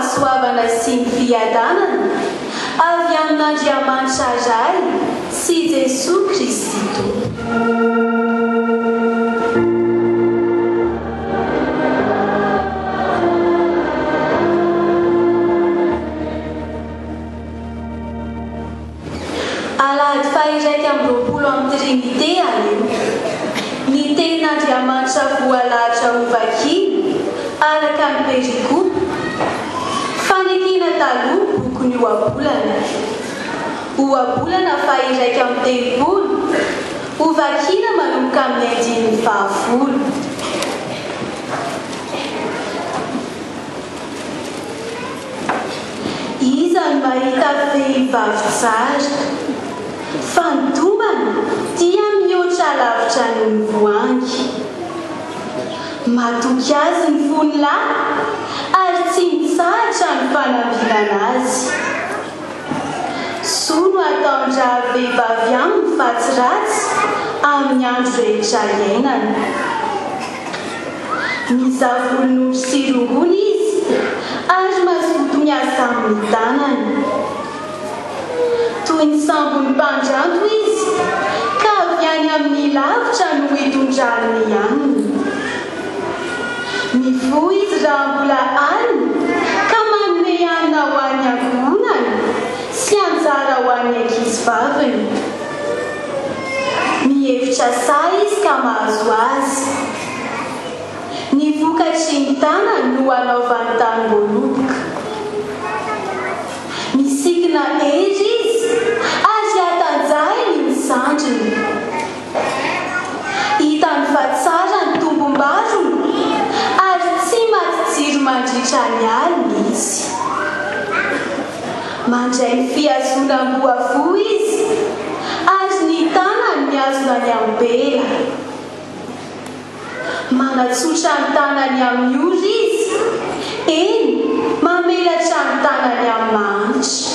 fahasoavana sy ny fiadanana avy amin'Andriamanitra iray sy Jesosy Kristy Tompo. Alahady faha-1 amby 20 amin'ny Trinité aleo. Ny tenin'Andriamanitra voalahatra ho vakiana araka ny perikopa. Fanekena taloha boky ny ohabolana. Ohabolana faha-1 amby 30 ho vakiana manomboka amin'ny 10 Iza no mahita vehivavy tsara, fandombana dia mihoatra lavitra noho ny voangy. Matoky azy ny fony lahy ary tsy mitsahatra ny fanambinana azy. Soa no ataon-draha vehivavy aminy fatsiratsy amin'ny andro rehetra iainana. Mizavolon'ondry sy rongony izy ary mazoto miasa amin'ny tanany. Toy ny sambony mpandranto izy ka avy any amin'ny lavitra no hitondrany aminy. Mivoa izy raha mbola alina ka manome anina ho an'ny ankohonany sy anjara ho an'ny ankizivaviny. Mihevitra sahy izy ka mahazo azy. Ny vokatry ny tanany no anaovany tanimboloboka. Misikina ery izy ary atanjahiny ny sandriny. Hitany fa tsara ny tombom-barony ary tsy matsitsiry mandritra ny alina izy. Mandray ny fihazonam-boavo izy ary ny tanany mihazona ny ambela. Manatsotra ny tanany amin'ny ory izy, eny mamelatra ny tanany amin'ny manitra.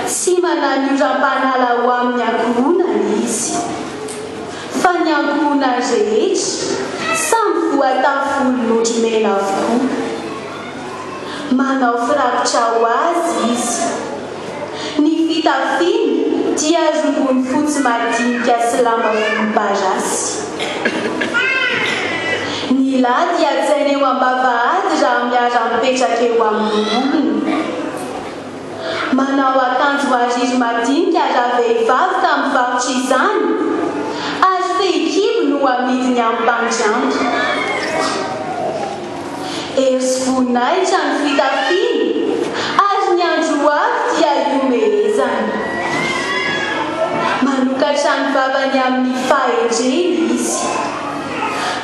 Tsy manany oram-panala ho amin'ny ankohonany izy, fa ny ankohonany rehetra samy voatafolon'ondry mena avokoa. Manao firakotra ho azy izy. Ny fitafiany dia rongony fotsy madinika sy lamba volomparasy. Ny lahy dia tsaina eo am-bavahady raha miara-mipetraka eo amin'ny olona. Manao akanjo ariry madinika raha vehivavy ka mivarotra izany ary fehikibo no amidiny amin'ny mpandranto. Ery sy voninahitra ny fitafiany ary ny andro avy dia iomehezana. Manokatra ny vavany amin'ny fahendreny izy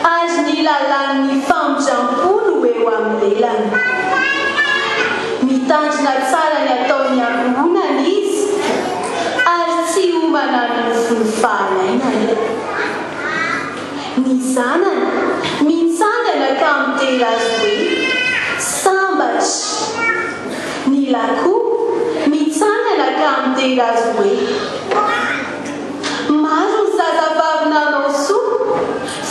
ary ny lalan'ny famondram-polo eo amin'ny lelany. Mitandrina tsara ny ataony ankohonany izy ary tsy homana ny nofony fahalainana. Ny zanany mitsangana ka mitera azy hoe sambatra. Ny lakoha mitsangana ka mitera azy hoe maro ny zazavavy nanao soa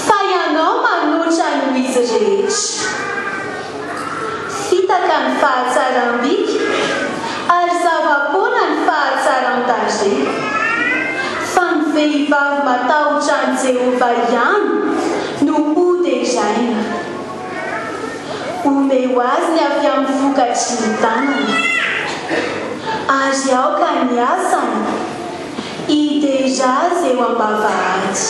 fa ianao manoatra no izy rehetra. Fitaka ny fahatsaram-bika ary zava-poana ny fahatsaran-tarehy. Fa ny vehivavy matahotra ny Jehovah ihany no hotezaina. Omeo azy ny avy amin'ny vokatry ny tanana ary aoka ny asany hidera azy eo am-bavahady.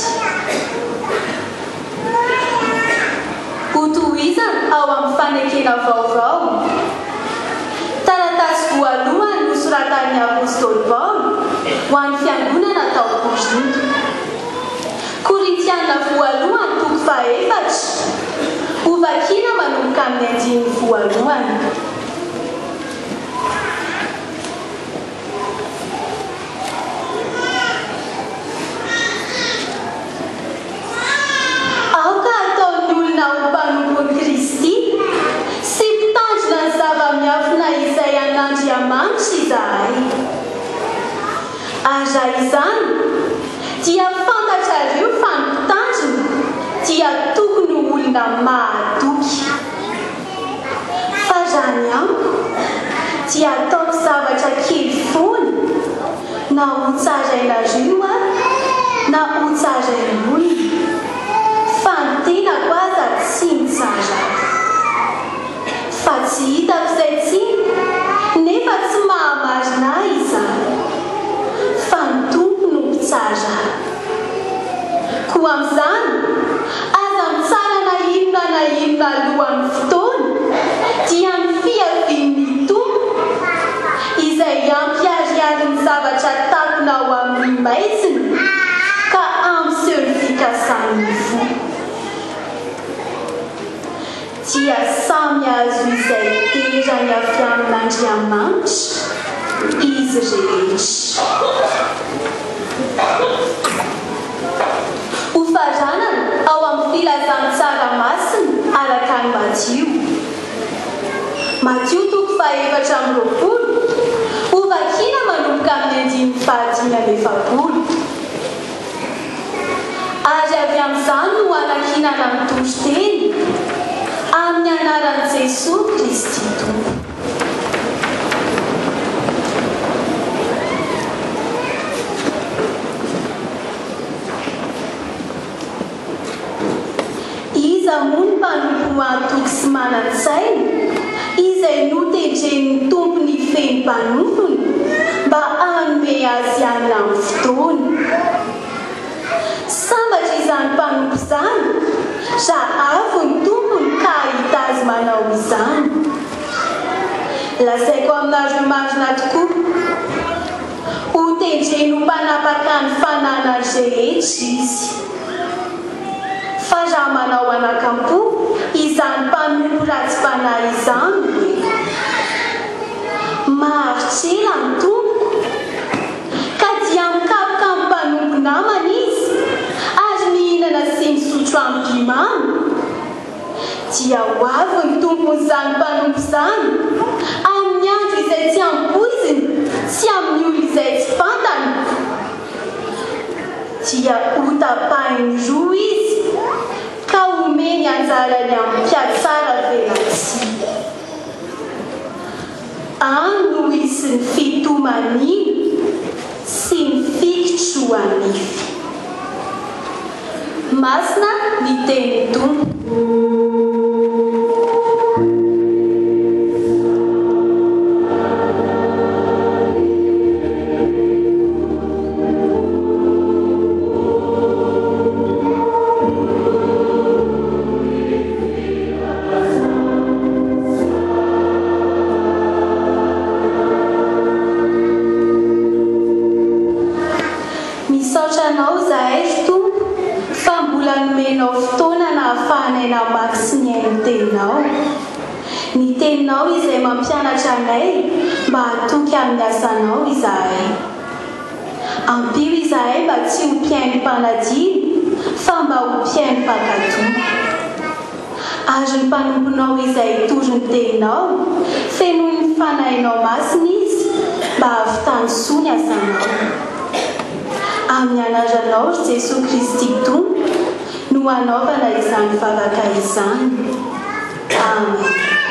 Hotohizana ao amin'ny fanekena vaovao. Taratasy voalohany nosoratan'ny apôstôly Paolo ho an'ny fiangonana tao Korinto. Korintiana voalohany toko faha-4 ho vakiana manomboka amin'ny 1. Aoka ataon'ny olona ho mpanompon'i Kristy sy mpitandrina ny zava-miafina izay an'Andriamanitra izahay. Ary raha izany dia fantatrareo fa ny mpitandrina dia tokony olona mahatoky. Fa izany amiko dia ataoko zavatra kely foana na ho tsaraina rio na ho tsaraina olona fa ny tenako aza tsy mitsara fa tsy hitako izay tsiny nefa tsy mahamarina izany fa ny tompo no mpitsara koa amin'izany aza mitsara na inona alohan'ny fotoana dia ny fiavian'ny tompo izay ampiariary ny zavatra takonao amin'ny maizina ka amseho fikasany fo dia samy azo izay terany avy amin'Andriamanitra izy rehetra. Ho faranana ao amin'ny filazany tsaramasina araka ny Matthieu 7:20 ho vakiana manomboka amin'ny 5:9. Ary avy amin'izany no anakinana ny toriteny amin'ny anaran'i Jesosy Kristy Tompo. Iza moa ny mpanompo antoky sy manan-tsaina izay notendren'ny tompony feno mpanompony mba hanome azy ihany amin'ny fotoana. Sambatra izany mpanompo izany raha avy ny tompony ka ahita azy manao izany. Lazaiko aminareo marina tokoa ho tendreno mpanapaka ny fananany rehetra izy. Fa raha manao anakampo izany mpanompo ratsy fanahy izany hoe mahavitrela ny tompoko ka dia mikapoka amin'ny mpanompo namana izy ary mihinana sy misotro amin'ny pimamy dia ho avy ny tompon'izany mpanompo izany amin'ny andro izay tsy ampoiziny sy amin'ny olo izay tsy fantany dia ho tapahiny roa izy ka omeny anjarany amin'ny mpiatsara velatsia. Any no isy ny fitomaniny sy ny fikitro anify. Masina ny teny Tompo. Misaotranao zahay Tompo fa mbola nomenao fotoana na ahafahanay namaky sy miaino teninao. Ny teninao izay mampianatra anay mba hatoky amin'ny asanao izahay. Ampio izahay mba tsy ho mpiaino mpanadino fa mba ho mpiaino mpakatono. Ary ny mpanomponao izay tory ny teninao feno ny fanahinao masina izy mba hahavitany soa ny asanao. Amin'ny anaranao Jesosy Kristy Tompo no hanaovana izany vavaka izany. Amen.